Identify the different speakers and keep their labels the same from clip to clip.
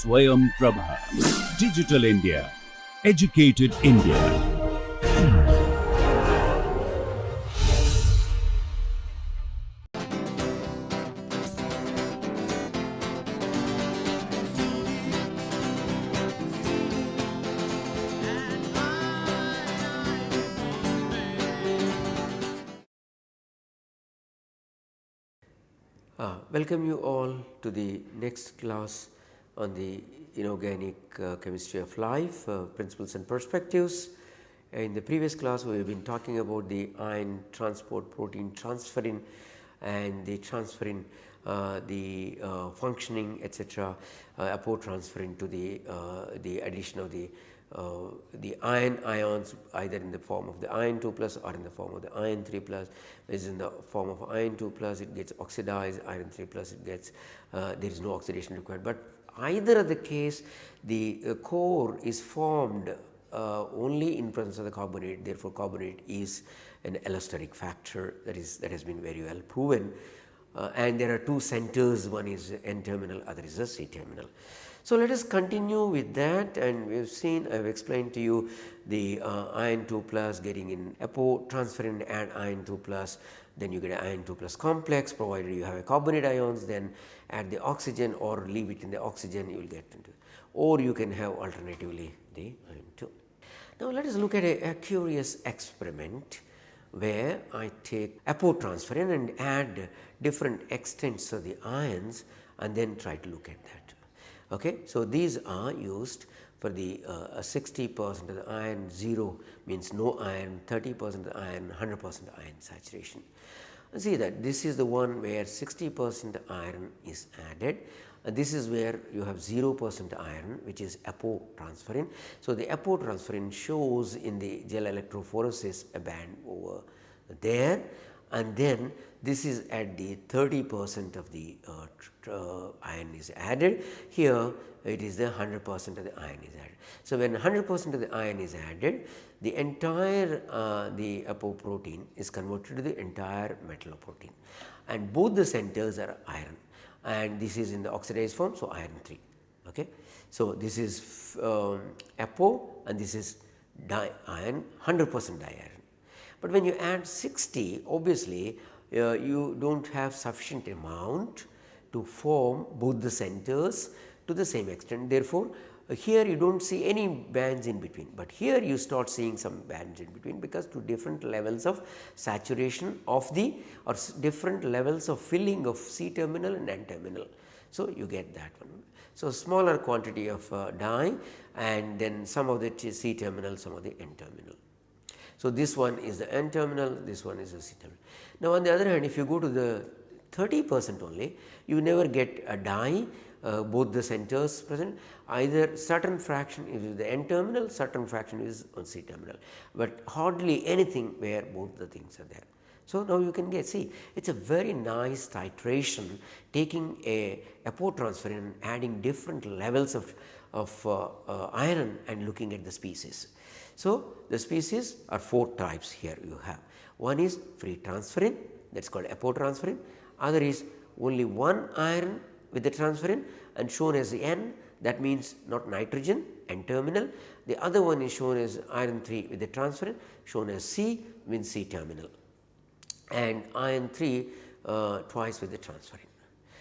Speaker 1: Swayam Prabha. Digital India. Educated India.
Speaker 2: Welcome you all to the next class on the inorganic chemistry of life, principles and perspectives. In the previous class we have been talking about the ion transport protein transferrin and the transferrin, the functioning etc., apotransferrin to the addition of the ions either in the form of the iron 2 plus or in the form of the iron 3 plus. Is in the form of iron 2 plus it gets oxidized, iron 3 plus it gets there is no oxidation required, but either of the case the core is formed only in presence of the carbonate. Therefore, carbonate is an allosteric factor that has been very well proven, and there are two centers, one is N terminal, other is the C terminal. So, let us continue with that, and we have seen, I have explained to you the iron 2 plus getting in apotransferrin and iron 2 plus, then you get an iron 2 plus complex provided you have a carbonate ions, then add the oxygen or leave it in the oxygen you will get into, or you can have alternatively the iron 2. Now, let us look at a curious experiment where I take apotransferrin and add different extents of the ions and then try to look at that. Okay. So, these are used for the 60% of the iron, 0 means no iron, 30% of the iron, 100% iron saturation. See that this is the one where 60% iron is added, this is where you have 0% iron, which is apotransferrin. So, the apotransferrin shows in the gel electrophoresis a band over there, and then this is at the 30% of the iron is added. Here it is the 100% of the iron is added. So, when 100% of the iron is added, the entire the apoprotein is converted to the entire metalloprotein, and both the centers are iron, and this is in the oxidized form. So, iron 3. Okay. So, this is apo and this is iron, 100% diiron. But when you add 60, obviously you do not have sufficient amount to form both the centers to the same extent. Therefore, here you do not see any bands in between, but here you start seeing some bands in between, because to different levels of saturation of the or different levels of filling of C terminal and N terminal. So, you get that one. So, smaller quantity of dye and then some of the C terminal, some of the N terminal. So, this one is the N terminal, this one is the C terminal. Now, on the other hand, if you go to the 30% only, you never get a dye, both the centers present, either certain fraction is the N terminal, certain fraction is on C terminal, but hardly anything where both the things are there. So, now you can see it is a very nice titration, taking a apotransferrin, adding different levels of iron and looking at the species. So, the species are 4 types here you have. One is free transferrin, that is called apotransferrin, other is only one iron with the transferrin and shown as N, that means not nitrogen, N terminal. The other one is shown as iron 3 with the transferrin, shown as C, means C terminal, and iron 3 twice with the transferrin.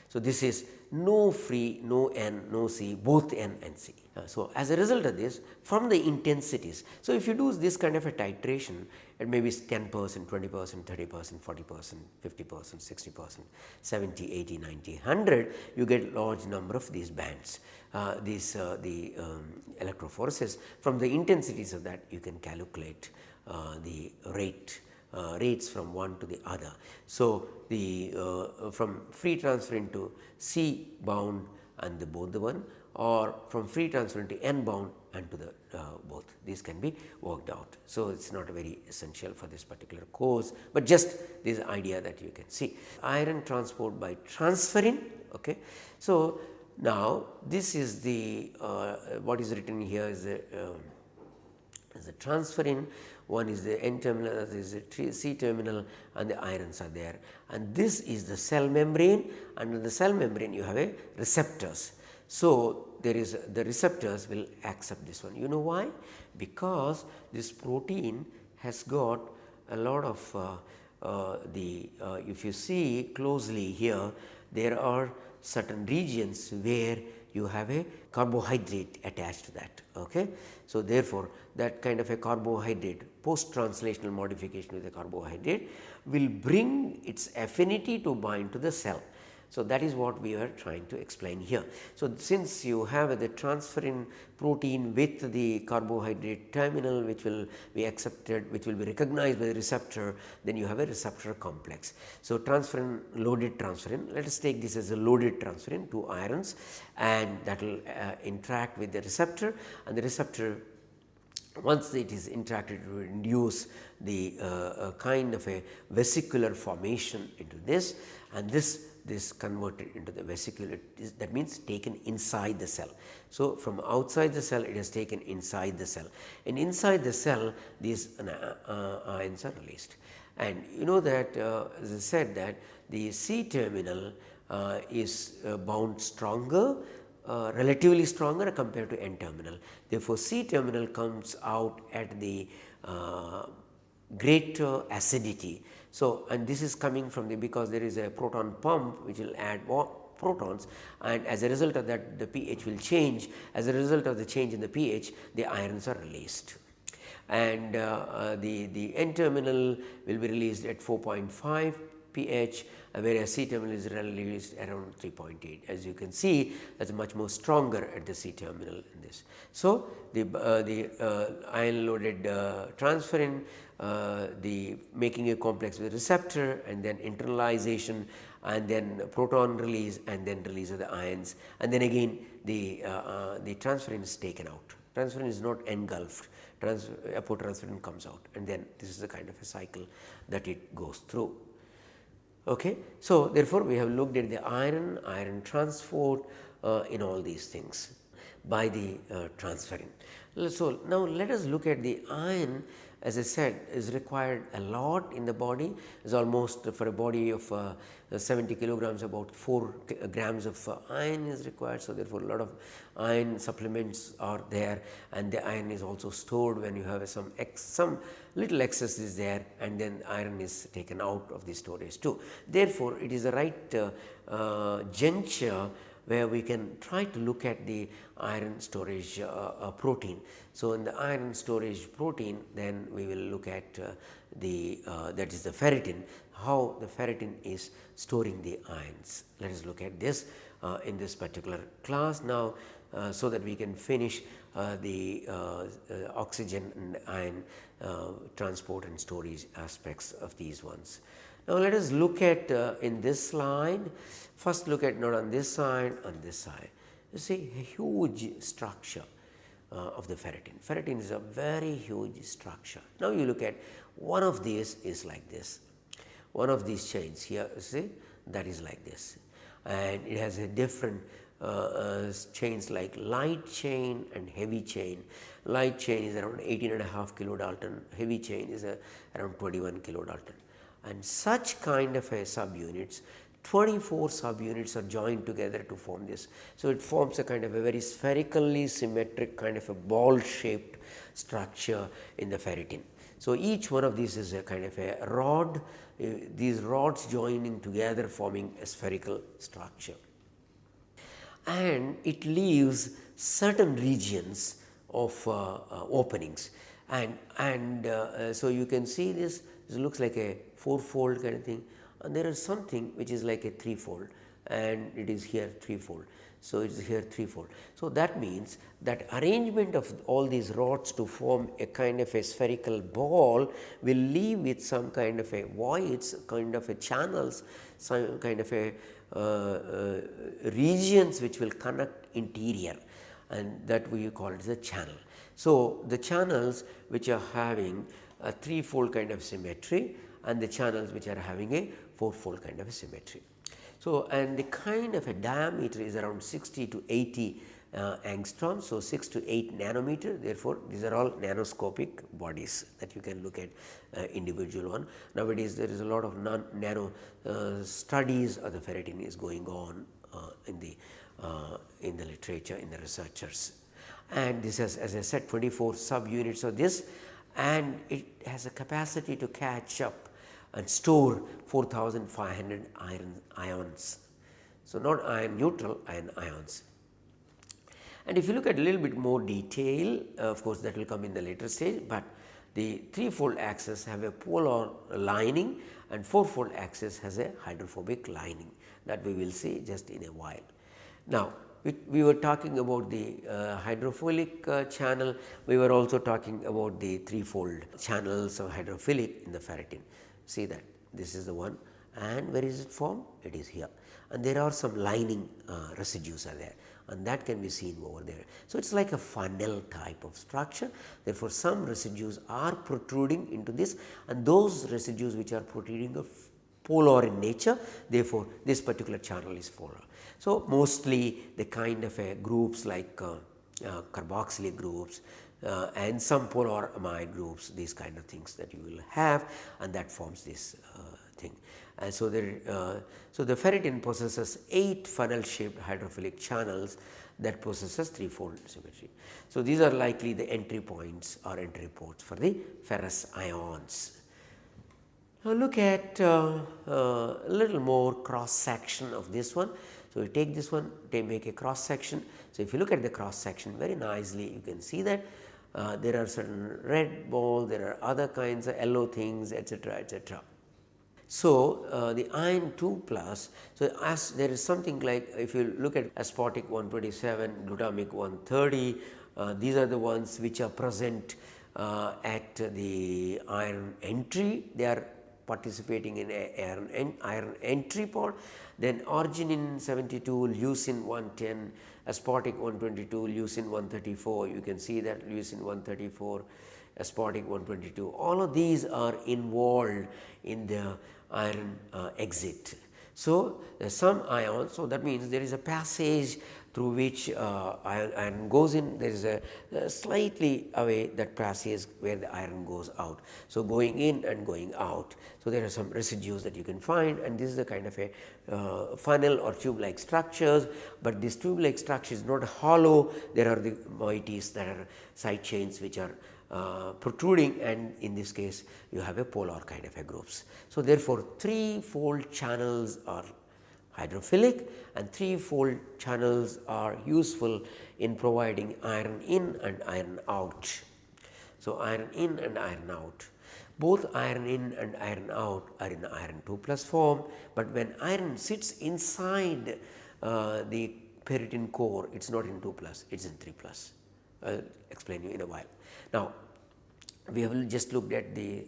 Speaker 2: So, this is no free, no N, no C, both N and C. So, as a result of this, from the intensities, so if you do this kind of a titration, it may be 10%, 20%, 30%, 40%, 50%, 60%, 70, 80, 90, 100, you get large number of these bands. The electrophoresis, from the intensities of that you can calculate the rates from one to the other. So, the from free transferrin to C bound and both the one, or from free transferrin to N bound and to the both, these can be worked out. So, it is not very essential for this particular course, but just this idea that you can see iron transport by transferrin. Okay. So, now this is the what is written here is the transferrin, one is the N terminal, other is the C terminal, and the irons are there, and this is the cell membrane. Under the cell membrane you have a receptors. So, there is the receptors will accept this one. You know why? Because this protein has got a lot of if you see closely here, there are certain regions where you have a carbohydrate attached to that. Okay. So, therefore, that kind of a carbohydrate, post translational modification with a carbohydrate will bring its affinity to bind to the cell. So, that is what we are trying to explain here. So, since you have the transferrin protein with the carbohydrate terminal which will be accepted, which will be recognized by the receptor, then you have a receptor complex. So, transferrin, loaded transferrin, let us take this as a loaded transferrin, 2 irons, and that will interact with the receptor, and the receptor, once it is interacted, it will induce the kind of a vesicular formation into this, and this converted into the vesicle, that means taken inside the cell. So, from outside the cell it is taken inside the cell, and inside the cell these ions are released. And you know that as I said that the C terminal is bound stronger, relatively stronger compared to N terminal. Therefore, C terminal comes out at the greater acidity. So, and this is coming from the, because there is a proton pump which will add more protons, and as a result of that the pH will change. As a result of the change in the pH, the ions are released, and the N terminal will be released at 4.5 pH, whereas C terminal is released around 3.8. As you can see, that is much more stronger at the C terminal in this. So, the ion loaded transferrin, the making a complex with receptor, and then internalization, and then proton release, and then release of the ions, and then again the transferrin is taken out. Transferrin is not engulfed, apotransferrin comes out, and then this is the kind of a cycle that it goes through. Okay. So, therefore, we have looked at the iron transport in all these things by the transferrin. So, now let us look at the iron. As I said, is required a lot in the body, is almost for a body of 70 kilograms, about 4 grams of iron is required. So, therefore, a lot of iron supplements are there, and the iron is also stored when you have some little excess is there, and then iron is taken out of the storage too. Therefore, it is the right juncture where we can try to look at the iron storage protein. So, in the iron storage protein, then we will look at that is the ferritin, how the ferritin is storing the ions. Let us look at this in this particular class now, so that we can finish the oxygen and ion transport and storage aspects of these ones. Now, let us look at in this slide, first look at not on this side, on this side. You see a huge structure of the ferritin. Ferritin is a very huge structure. Now, you look at one of these is like this, one of these chains here, you see, that is like this, and it has a different chains like light chain and heavy chain. Light chain is around 18.5 kilodalton, heavy chain is around 21 kilodalton, and such kind of a subunits, 24 subunits are joined together to form this. So, it forms a kind of a very spherically symmetric kind of a ball shaped structure in the ferritin. So, each one of these is a kind of a rod, these rods joining together forming a spherical structure, and it leaves certain regions of openings, and so you can see this looks like a four-fold kind of thing, and there is something which is like a three-fold, and it is here three-fold. So, it is here three-fold. So, that means that arrangement of all these rods to form a kind of a spherical ball will leave with some kind of a voids, kind of a channels, some kind of a regions which will connect interior, and that we call it as a channel. So, the channels which are having a three-fold kind of symmetry, and the channels which are having a four-fold kind of a symmetry. So, and the kind of a diameter is around 60 to 80 angstrom, so 6 to 8 nanometer. Therefore, these are all nanoscopic bodies that you can look at individual one. Nowadays, there is a lot of nano studies of the ferritin is going on in the literature, in the researchers. And this has, as I said, 24 subunits of this, and it has a capacity to catch up and store 4,500 iron ions. So, not iron neutral, iron ions. And if you look at a little bit more detail, of course, that will come in the later stage, but the three-fold axis have a polar lining and four-fold axis has a hydrophobic lining, that we will see just in a while. Now, we were talking about the hydrophilic channel, we were also talking about the three-fold channels of hydrophilic in the ferritin. See that this is the one, and where is it formed? It is here, and there are some lining residues are there, and that can be seen over there. So, it is like a funnel type of structure. Therefore, some residues are protruding into this, and those residues which are protruding are polar in nature. Therefore, this particular channel is polar. So, mostly the kind of groups like carboxylic groups and some polar amide groups, these kind of things that you will have, and that forms this thing. And so, so the ferritin possesses 8 funnel shaped hydrophilic channels that possesses threefold symmetry. So, these are likely the entry points or entry ports for the ferrous ions. Now, look at a little more cross section of this one. So, we take this one, they make a cross section. So, if you look at the cross section very nicely, you can see that there are certain red balls, there are other kinds of yellow things, etc., etc. So, the iron 2 plus, so as there is something like, if you look at aspartic 127, glutamic 130, these are the ones which are present at the iron entry, they are participating in iron entry part. Then arginine 72, leucine 110, aspartic 122, leucine 134, you can see that leucine 134, aspartic 122, all of these are involved in the iron exit. So, some ions, so that means there is a passage through which iron goes in, there is a slightly away that passage where the iron goes out. So, going in and going out. So, there are some residues that you can find, and this is a kind of a funnel or tube like structures, but this tube like structure is not hollow, there are the moieties that are side chains which are protruding, and in this case you have a polar kind of a groups. So, therefore, three-fold channels are hydrophilic and three-fold channels are useful in providing iron in and iron out. So, iron in and iron out. Both iron in and iron out are in iron 2 plus form, but when iron sits inside the ferritin core, it is not in 2 plus, it is in 3 plus. I will explain you in a while. Now, we have just looked at the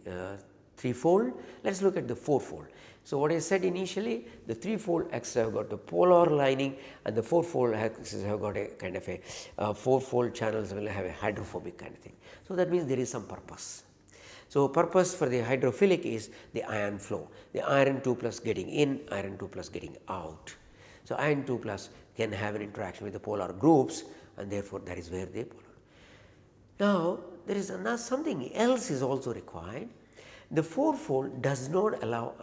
Speaker 2: threefold, let us look at the fourfold. So, what I said initially, the threefold axis have got the polar lining and the fourfold axis have got a kind of a fourfold channels will have a hydrophobic kind of thing. So, that means there is some purpose. So, purpose for the hydrophilic is the ion flow, the iron 2 plus getting in, iron 2 plus getting out. So, iron 2 plus can have an interaction with the polar groups, and therefore, that is where they polar. Now, there is something else is also required. The fourfold does not allow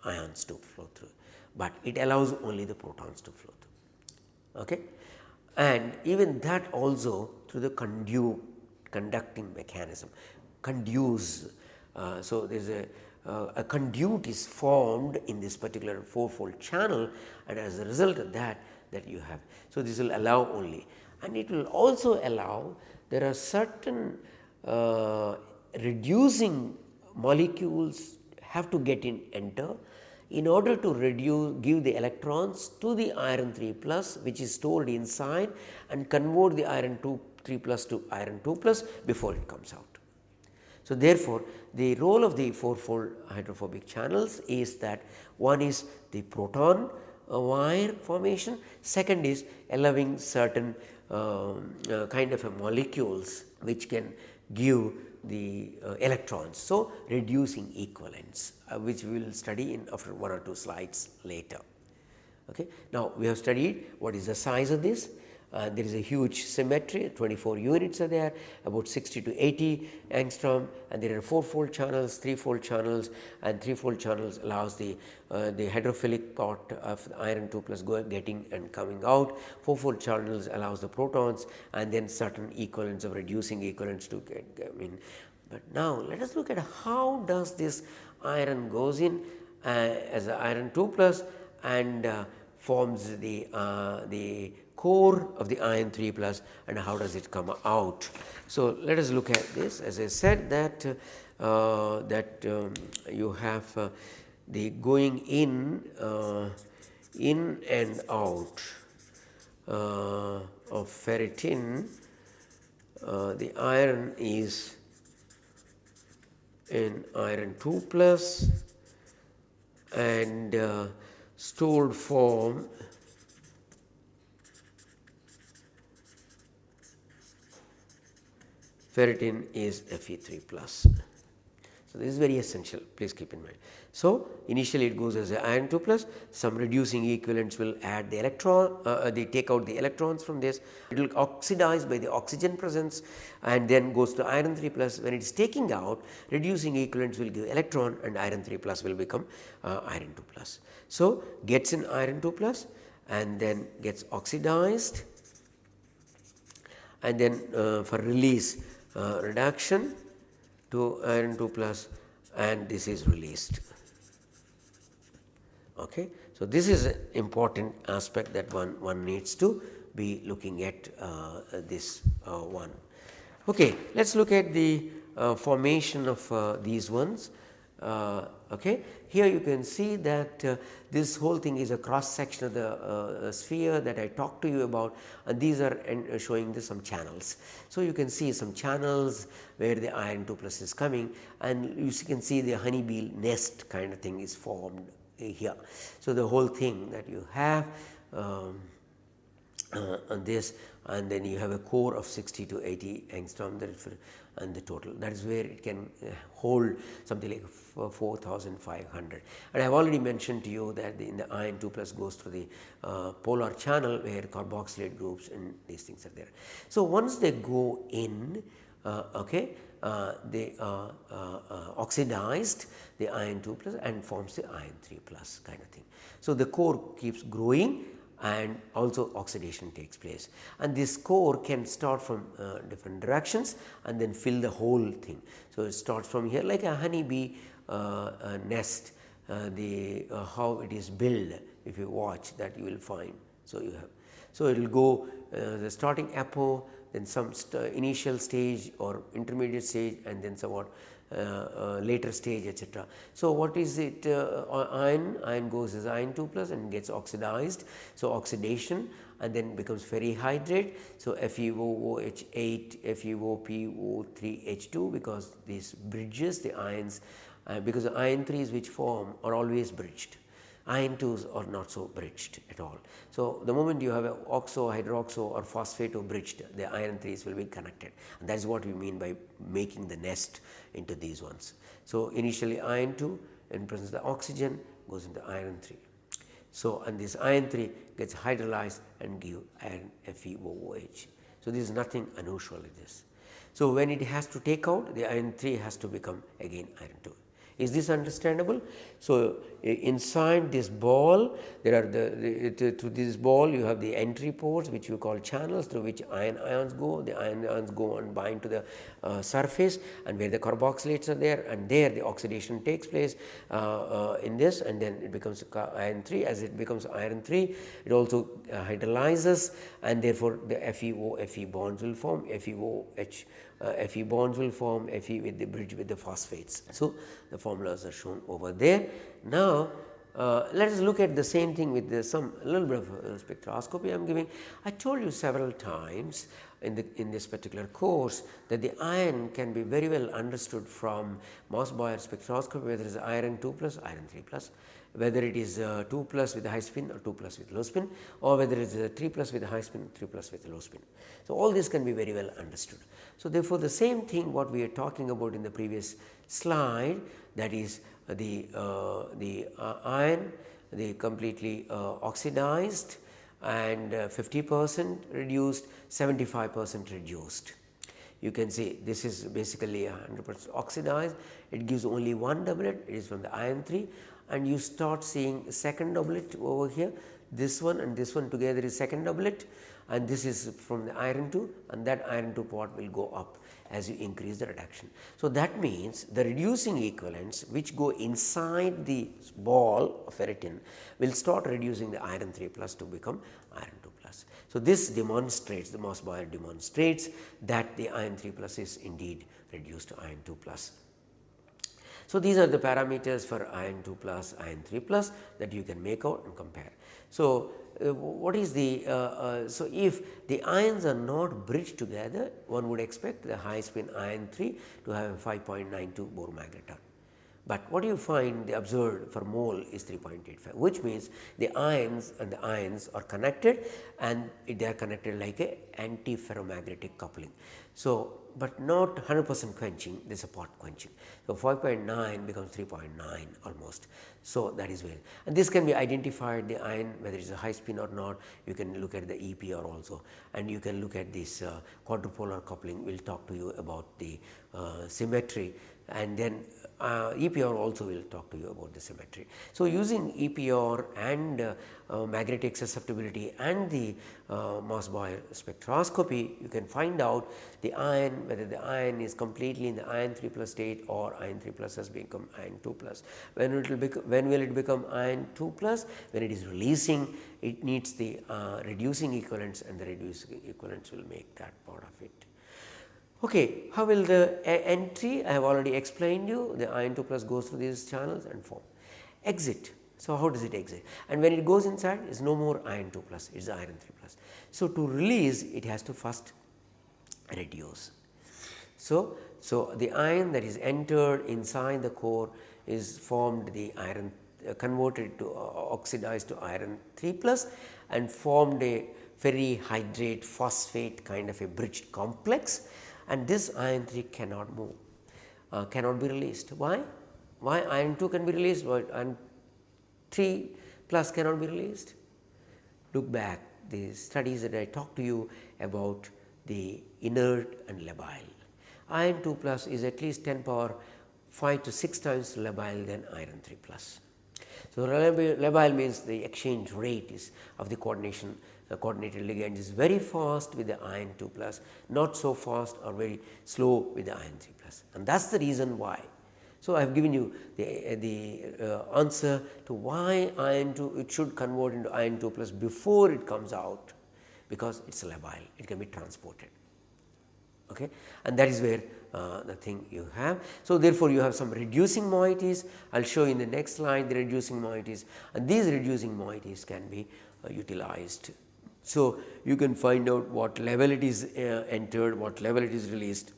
Speaker 2: ions to flow through, but it allows only the protons to flow through. Okay? And even that also through the conducting mechanism, conduits. So, there is a conduit is formed in this particular fourfold channel, and as a result of that you have. So, this will allow only, and it will also allow, there are certain reducing molecules have to enter in order to give the electrons to the iron 3 plus, which is stored inside, and convert the iron 3 plus to iron 2 plus before it comes out. So, therefore, the role of the fourfold hydrophobic channels is that one is the proton wire formation, second is allowing certain kind of a molecules which can give the electrons. So, reducing equivalents, which we will study in after 1 or 2 slides later. Okay. Now, we have studied what is the size of this, There is a huge symmetry, 24 units are there, about 60 to 80 angstrom, and there are 4-fold channels, 3-fold channels, and 3-fold channels allows the hydrophilic part of iron 2 plus getting and coming out. 4-fold channels allows the protons, and then certain equivalents of reducing equivalents to get But now let us look at how does this iron goes in as iron 2 plus and forms the core of the iron 3 plus, and how does it come out. So, let us look at this. As I said that you have the going in and out of ferritin. The iron is in iron 2 plus and stored form ferritin is Fe3 plus. So, this is very essential, please keep in mind. So, initially it goes as iron 2 plus, some reducing equivalents will add the electron, they take out the electrons from this, it will oxidize by the oxygen presence and then goes to iron 3 plus. When it is taking out, reducing equivalents will give electron and iron 3 plus will become iron 2 plus. So, gets in iron 2 plus and then gets oxidized, and then for release reduction to iron 2 plus, and this is released. Okay. So, this is an important aspect that one needs to be looking at this one. Okay. Let us look at the formation of these ones. Okay. Here you can see that this whole thing is a cross section of the sphere that I talked to you about, and these are showing some channels. So, you can see some channels where the iron 2 plus is coming, and you can see the honeybee nest kind of thing is formed here. So, the whole thing that you have on this, and then you have a core of 60 to 80 angstrom, and the total, that is where it can hold something like 4,500. And I have already mentioned to you that in the iron 2 plus goes through the polar channel where carboxylate groups and these things are there. So, once they go in, okay, they are oxidized the iron 2 plus and forms the iron 3 plus kind of thing. So, the core keeps growing and also oxidation takes place, and this core can start from different directions and then fill the whole thing. So, it starts from here like a honeybee nest, how it is built. If you watch that, you will find. So, you have, so it will go the starting apo, then some initial stage or intermediate stage, and then somewhat later stage, etc. So, what is it? Iron goes as iron 2 plus and gets oxidized. So, oxidation and then becomes ferrihydrate. So, FeOOH8, FeOPO3H2, because this bridges the ions, because the iron 3s which form are always bridged. Iron 2s are not so bridged at all. So, the moment you have a oxo, hydroxo or phosphato bridged, the iron 3s will be connected, and that is what we mean by making the nest into these ones. So, initially iron 2 in presence of the oxygen goes into iron 3. So, and this iron 3 gets hydrolyzed and give iron FeOOH. So, this is nothing unusual in this. So, when it has to take out, the iron 3 has to become again iron 2. Is this understandable? So, inside this ball there are through this ball you have the entry ports which you call channels through which ions go. The ions go and bind to the surface, and where the carboxylates are there, and there the oxidation takes place in this, and then it becomes iron 3. As it becomes iron 3, it also hydrolyzes, and therefore, the FeO-Fe bonds will form, FeOH Fe bonds will form, Fe with the bridge with the phosphates. So, the formulas are shown over there. Now, let us look at the same thing with some little bit of spectroscopy I am giving. I told you several times in this particular course that the iron can be very well understood from Moss-Boyer spectroscopy, whether it is iron 2 plus, iron 3 plus, whether it is 2 plus with a high spin or 2 plus with low spin, or whether it is 3 plus with a high spin, 3 plus with a low spin. So, all this can be very well understood. So, therefore, the same thing what we are talking about in the previous slide, that is the iron, the completely oxidized, and 50% reduced, 75% reduced. You can see this is basically 100% oxidized, it gives only one doublet, it is from the iron 3, and you start seeing second doublet over here, this one and this one together is second doublet, and this is from the iron 2, and that iron 2 part will go up as you increase the reduction. So, that means the reducing equivalents which go inside the ball of ferritin will start reducing the iron 3 plus to become iron 2 plus. So, this demonstrates, the Moss-Boyer demonstrates that the iron 3 plus is indeed reduced to iron 2 plus. So, these are the parameters for iron 2 plus, iron 3 plus that you can make out and compare. So, what is the so if the ions are not bridged together, one would expect the high spin iron 3 to have a 5.92 Bohr magneton. But what you find the observed for mole is 3.85, which means the ions and the ions are connected, and they are connected like a antiferromagnetic coupling. So, but not 100% quenching, there is a part quenching. So, 5.9 becomes 3.9 almost. So, that is where, and this can be identified, the ion whether it is a high spin or not. You can look at the EPR also, and you can look at this quadrupolar coupling. We will talk to you about the symmetry, and then EPR also will talk to you about the symmetry. So, using EPR and magnetic susceptibility and the Moss-Boyer spectroscopy, you can find out the ion, whether the ion is completely in the iron 3 plus state or iron 3 plus has become iron 2 plus. When will it become iron 2 plus? When it is releasing, it needs the reducing equivalents, and the reducing equivalents will make that part of it. Okay, how will the entry? I have already explained you, the iron 2 plus goes through these channels and form. Exit. So, how does it exit? And when it goes inside, it is no more iron 2 plus, it is iron 3 plus. So, to release, it has to first reduce. So, the ion that is entered inside the core is formed, the iron converted to oxidized to iron 3 plus, and formed a ferrihydrate phosphate kind of a bridged complex, and this iron 3 cannot move, cannot be released. Why? Why iron 2 can be released, but iron 3 plus cannot be released? Look back, the studies that I talked to you about the inert and labile. Iron 2 plus is at least 10 power 5 to 6 times labile than iron 3 plus. So, labile means the exchange rate is of the coordination, coordinated ligand is very fast with the iron 2 plus, not so fast or very slow with the iron 3 plus, and that is the reason why. So, I have given you the answer to why iron 2, it should convert into iron 2 plus before it comes out, because it is labile, it can be transported. Okay. And that is where the thing you have. So, therefore, you have some reducing moieties. I will show you in the next slide the reducing moieties, and these reducing moieties can be utilized. So, you can find out what level it is entered, what level it is released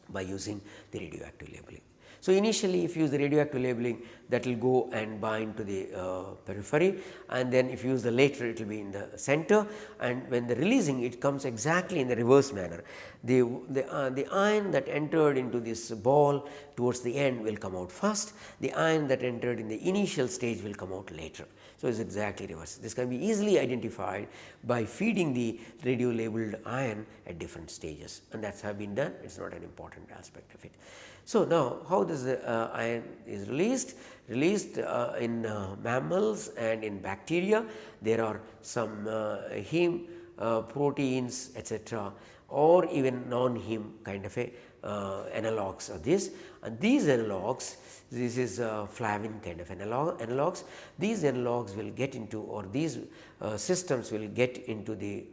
Speaker 2: by using the radioactive labeling. So, initially if you use the radioactive labeling, that will go and bind to the periphery, and then if you use the later, it will be in the center, and when the releasing, it comes exactly in the reverse manner. The ion that entered into this ball towards the end will come out first, the ion that entered in the initial stage will come out later. So, it is exactly reverse. This can be easily identified by feeding the radio labeled ion at different stages, and that has been done. It is not an important aspect of it. So, now how does the ion is released? Released in mammals and in bacteria. There are some heme proteins, etc., or even non-heme kind of a analogues of this, and these analogues, this is flavin kind of analogues. These analogues will get into, or these systems will get into the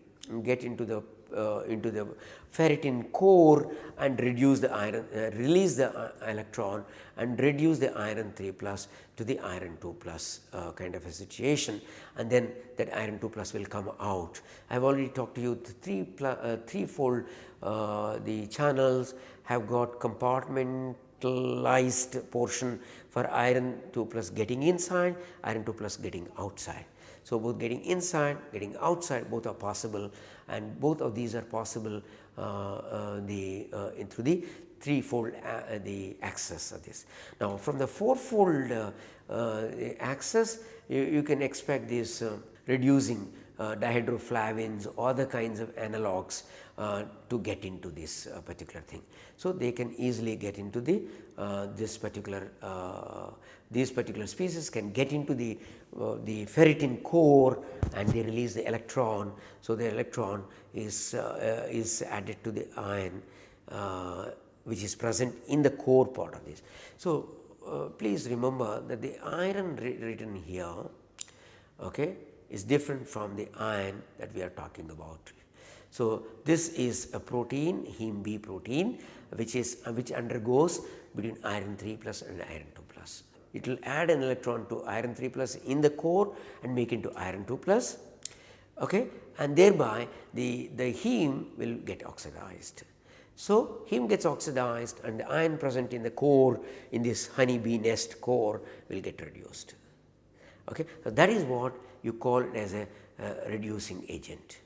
Speaker 2: ferritin core and reduce the iron, release the electron and reduce the iron 3 plus to the iron 2 plus kind of a situation, and then that iron 2 plus will come out. I have already talked to you the threefold the channels have got compartmentalized portion for iron 2 plus getting inside, iron 2 plus getting outside. So, both getting inside, getting outside, both are possible, and both of these are possible through the threefold the axis of this. Now, from the fourfold axis, you can expect this reducing dihydroflavins or other kinds of analogues to get into this particular thing. So, they can easily get into the these particular species can get into the ferritin core and they release the electron. So, the electron is added to the ion which is present in the core part of this. So, please remember that the iron written here, okay, is different from the iron that we are talking about. So, this is a protein, heme B protein, which undergoes between iron 3 plus and iron 2 plus. It will add an electron to iron 3 plus in the core and make into iron 2 plus, okay, and thereby the heme will get oxidized. So, heme gets oxidized and the iron present in the core, in this honey bee nest core, will get reduced. Okay. So, that is what you call it as a reducing agent.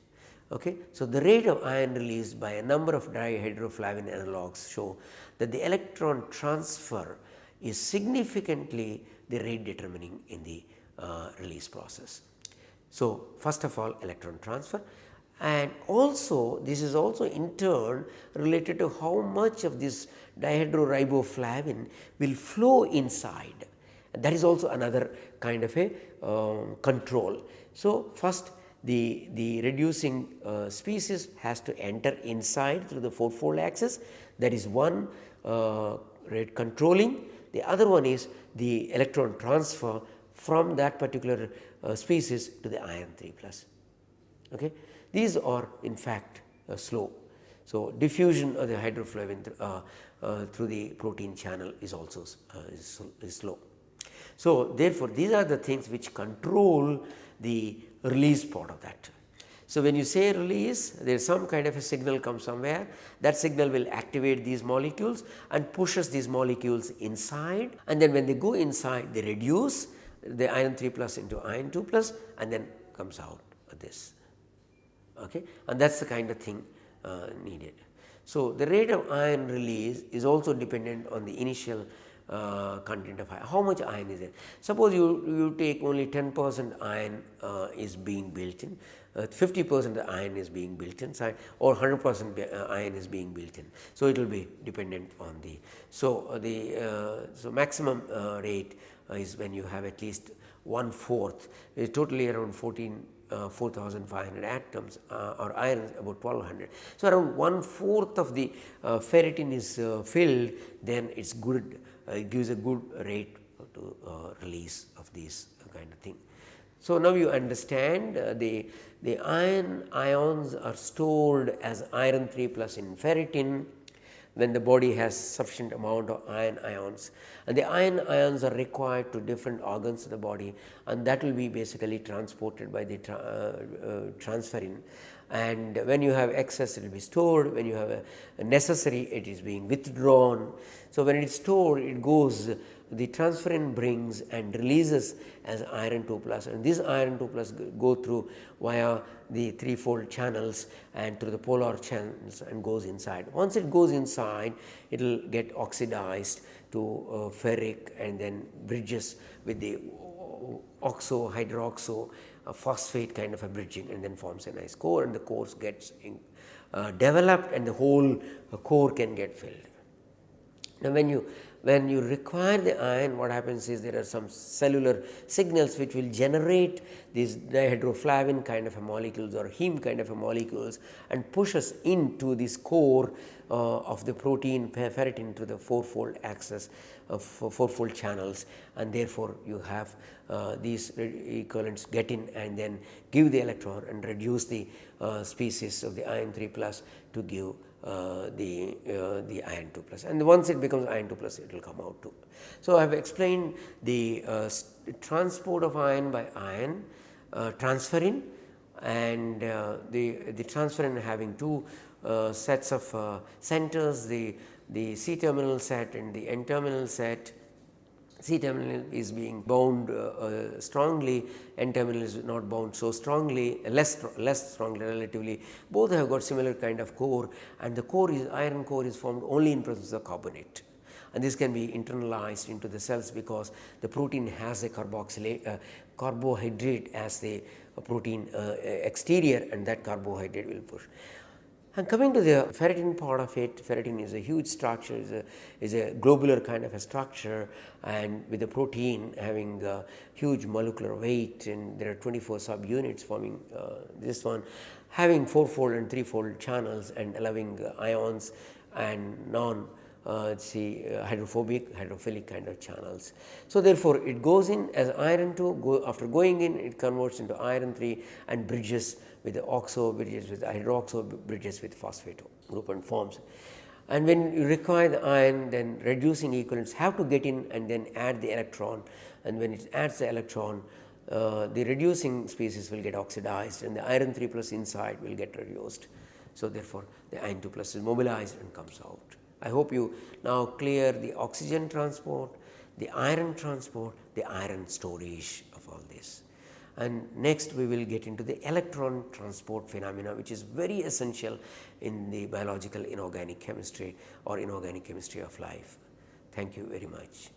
Speaker 2: Okay. So, the rate of ion release by a number of dihydroflavin analogues show that the electron transfer is significantly the rate determining in the release process. So, first of all, electron transfer, and also this is also in turn related to how much of this dihydroriboflavin will flow inside. That is also another kind of a control. So, first the reducing species has to enter inside through the fourfold axis, that is one rate controlling. The other one is the electron transfer from that particular species to the iron 3 plus. Okay. These are in fact slow. So, diffusion of the hydroflavin through the protein channel is also is slow. So, therefore, these are the things which control the release part of that. So, when you say release, there is some kind of a signal comes somewhere, that signal will activate these molecules and pushes these molecules inside, and then when they go inside they reduce the iron 3 plus into iron 2 plus and then comes out this. Okay. And that is the kind of thing needed. So, the rate of ion release is also dependent on the initial content of iron. How much iron is there? Suppose you take only 10% iron is being built in, 50% of iron is being built inside, or 100% iron is being built in. So, it will be dependent on the. So, so maximum rate is when you have at least 1/4, totally around 4,500 atoms or iron is about 1200. So, around 1/4 of the ferritin is filled, then it is good, it gives a good rate to release of these kind of thing. So, now you understand the iron ions are stored as iron 3 plus in ferritin when the body has sufficient amount of iron ions, and the iron ions are required to different organs of the body, and that will be basically transported by the transferrin, and when you have excess it will be stored, when you have a necessary it is being withdrawn. So, when it is stored it goes, the transferrin brings and releases as iron 2 plus, and this iron 2 plus go through via the threefold channels and through the polar channels and goes inside. Once it goes inside, it will get oxidized to ferric and then bridges with the oxo, hydroxo, phosphate kind of a bridging, and then forms a nice core, and the core gets developed and the whole core can get filled. Now, when you require the iron, what happens is there are some cellular signals which will generate these dihydroflavin kind of a molecules or heme kind of a molecules and push us into this core of the protein ferritin to the fourfold axis of fourfold channels, and therefore, you have these equivalents get in and then give the electron and reduce the species of the iron 3 plus to give the iron 2 plus, and once it becomes iron 2 plus it will come out too. So, I have explained the transport of iron by ion, transferrin, and the transferrin having two sets of centers, the C terminal set and the N terminal set. C terminal is being bound strongly, N terminal is not bound so strongly, less strongly relatively. Both have got similar kind of core, and the core is iron core is formed only in presence of carbonate, and this can be internalized into the cells because the protein has a carbohydrate as the protein exterior, and that carbohydrate will push. And coming to the ferritin part of it, ferritin is a huge structure, is a globular kind of a structure, and with the protein having a huge molecular weight, and there are 24 subunits forming this one, having 4-fold and 3-fold channels and allowing ions and hydrophobic, hydrophilic kind of channels. So, therefore, it goes in as iron 2, after going in it converts into iron 3 and bridges with the oxo, bridges with hydroxo, bridges with phosphate group and forms. And when you require the iron, then reducing equivalents have to get in and then add the electron, and when it adds the electron, the reducing species will get oxidized and the iron 3 plus inside will get reduced. So, therefore, the iron 2 plus is mobilized and comes out. I hope you now clear the oxygen transport, the iron transport, the iron storage of all this. And next we will get into the electron transport phenomena, which is very essential in the biological inorganic chemistry or inorganic chemistry of life. Thank you very much.